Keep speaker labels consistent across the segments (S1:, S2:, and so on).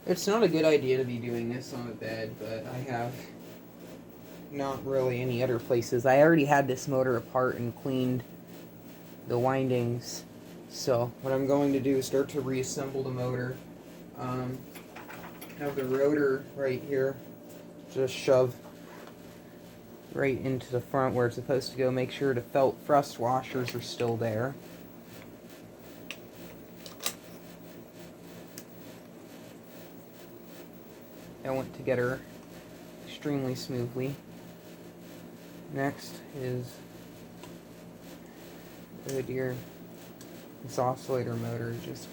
S1: It's not a good idea to be doing this on a bed, but I have not really any other places. I already had this motor apart and cleaned the windings. So what I'm going to do is start to reassemble the motor. Have the rotor right here. Just shove right into the front where it's supposed to go. Make sure the felt thrust washers are still there. That went together extremely smoothly. Next is this oscillator motor. Just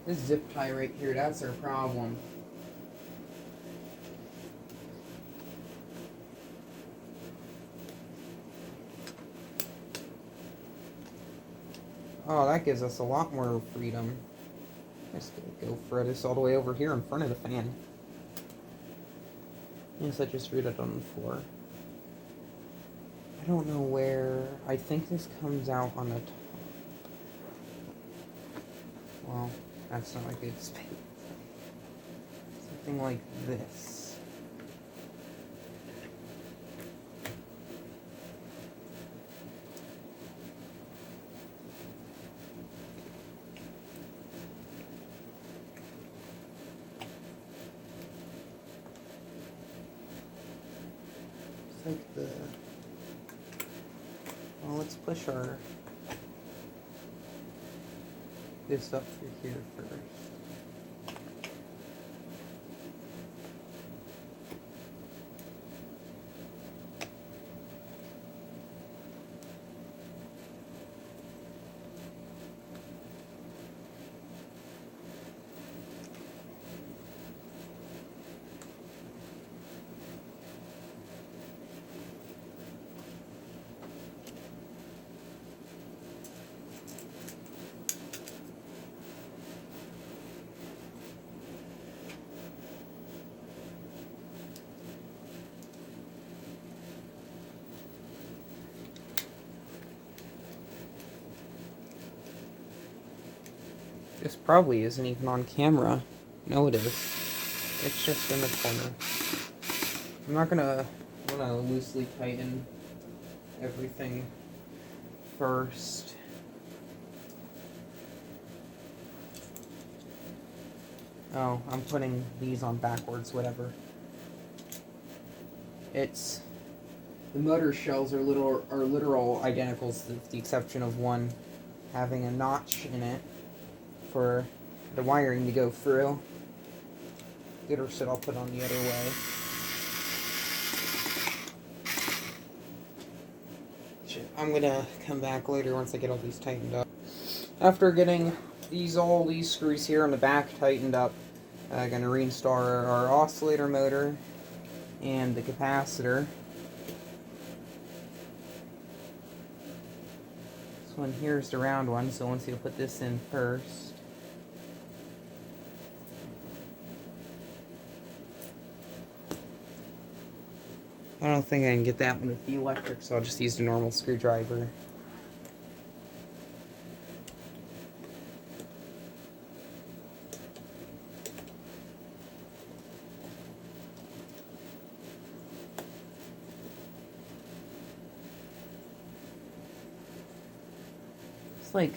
S1: this zip tie right here, that's our problem. Oh, that gives us a lot more freedom. Just gonna go thread this all the way over here in front of the fan. Yes, I just threw it on the floor. I don't know where. I think this comes out on the top. Well, that's not a good space. Something like this. Like the, well, let's push this up through here first. This probably isn't even on camera. No, it is. It's just in the corner. I'm gonna loosely tighten everything first. Oh, I'm putting these on backwards, whatever. It's, the motor shells are literal identicals with the exception of one having a notch in it for the wiring to go through. The other set I'll put on the other way. I'm gonna come back later once I get all these tightened up. After getting all these screws here on the back tightened up, I'm gonna reinstall our oscillator motor and the capacitor. This one here is the round one, so I want you to put this in first. I don't think I can get that one with the electric, so I'll just use the normal screwdriver. It's like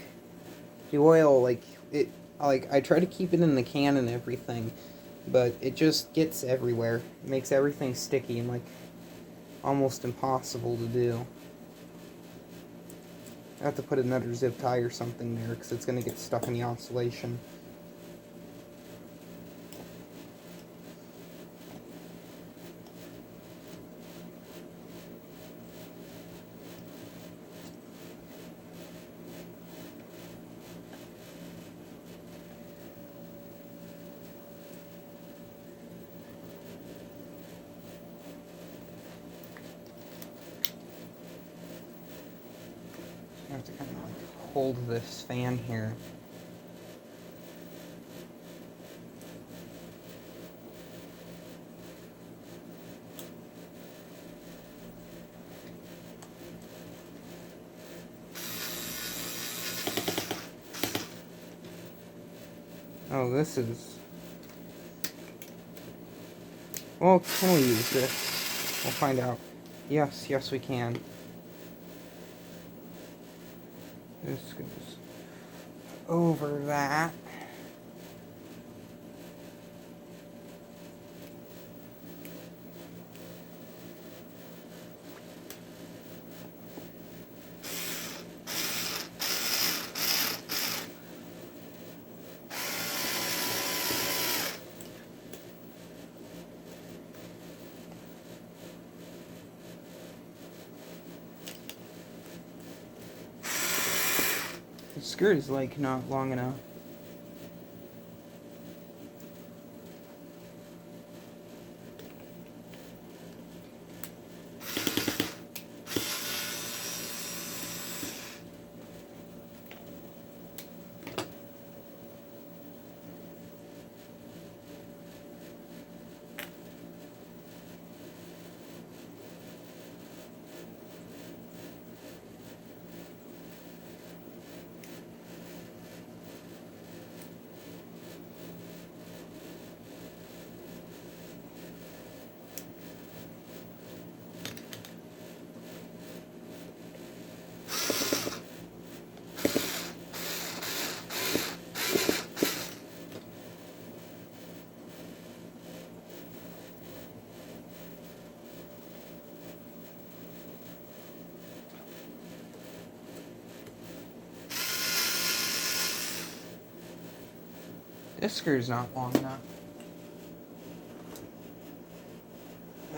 S1: the oil, I try to keep it in the can and everything, but it just gets everywhere. It makes everything sticky and almost impossible to do. I have to put another zip tie or something there because it's going to get stuck in the oscillation. I have to kind of hold this fan here. Oh, this is Well, can we use this? We'll find out. Yes, yes we can. This goes over that. The skirt is like not long enough. This screw's not long enough.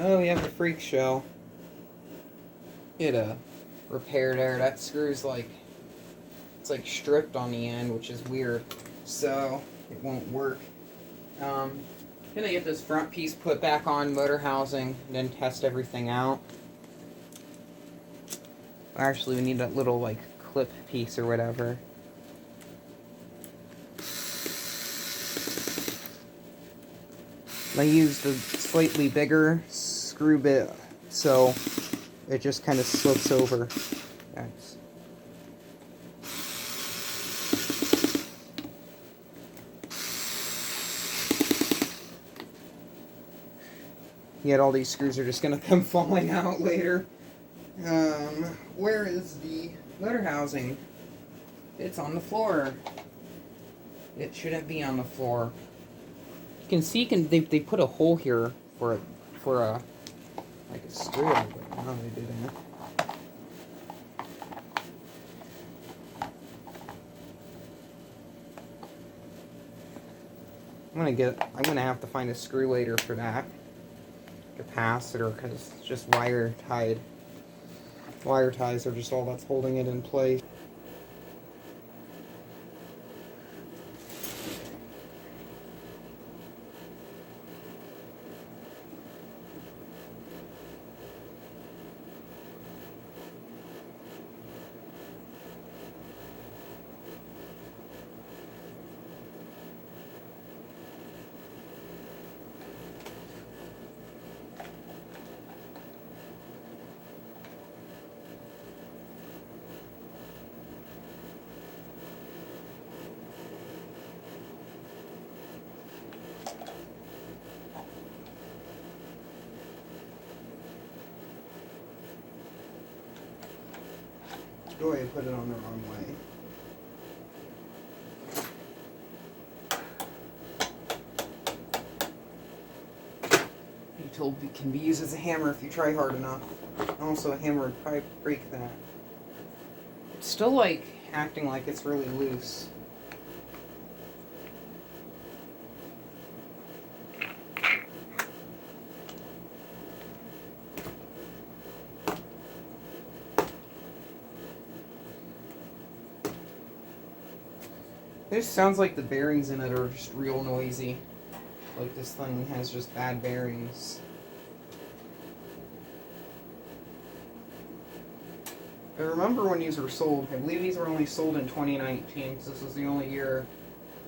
S1: Oh, we have a freak show. Get a repair there. That screw's like, it's like stripped on the end, which is weird. So it won't work. Gonna get this front piece put back on motor housing, then test everything out. Actually, we need that little like clip piece or whatever. I used a slightly bigger screw bit, so it just kind of slips over. That's yet all these screws are just gonna come falling out later. Where is the motor housing? It's on the floor. It shouldn't be on the floor. You can see, they put a hole here for a like a screw, but no, they didn't. I'm gonna have to find a screw later for that capacitor, because it's just wire tied. Wire ties are just all that's holding it in place. Oh, I put it on the wrong way. You told it can be used as a hammer if you try hard enough. Also, a hammer would probably break that. It's still like acting like it's really loose. This sounds like the bearings in it are just real noisy. Like this thing has just bad bearings. I remember when these were sold. I believe these were only sold in 2019, because this was the only year,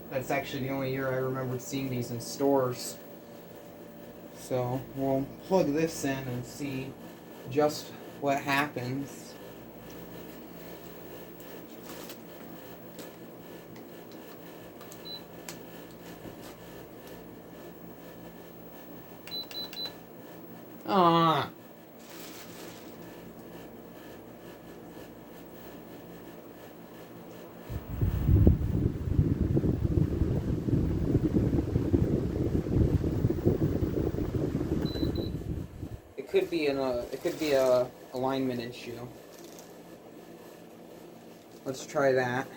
S1: that's actually the only year I remembered seeing these in stores. So we'll plug this in and see just what happens. Ah. It could be a alignment issue. Let's try that.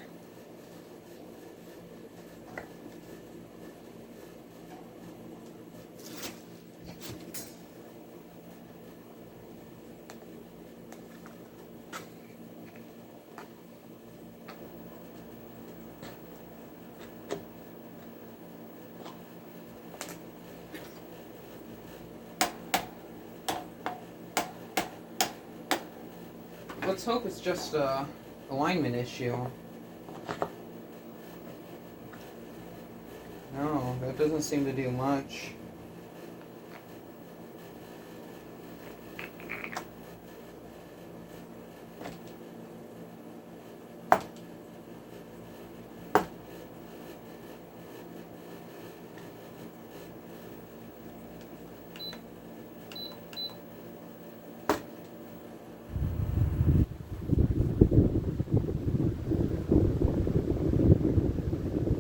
S1: Let's hope it's just a alignment issue. No, that doesn't seem to do much.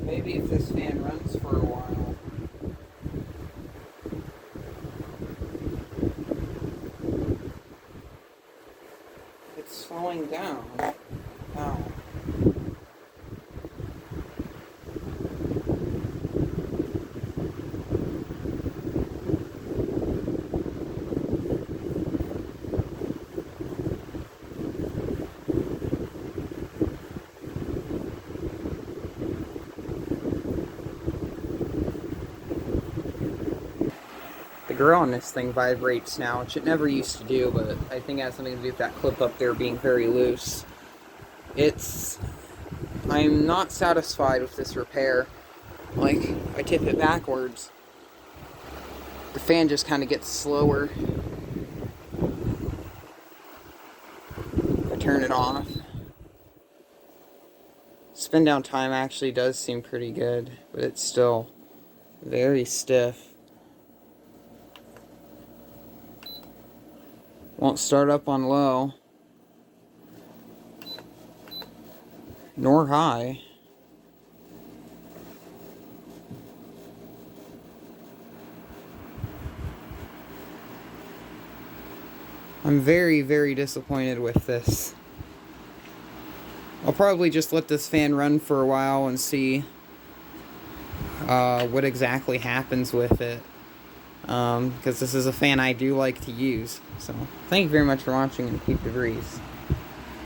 S1: Maybe if this fan runs for a while. It's slowing down. Oh. The grill on this thing vibrates now, which it never used to do, but I think it has something to do with that clip up there being very loose. I'm not satisfied with this repair. Like, if I tip it backwards, the fan just kind of gets slower. If I turn it off. Spin down time actually does seem pretty good, but it's still very stiff. Won't start up on low. Nor high. I'm very, very disappointed with this. I'll probably just let this fan run for a while and see what exactly happens with it. Because this is a fan I do like to use. So, thank you very much for watching, and keep the breeze.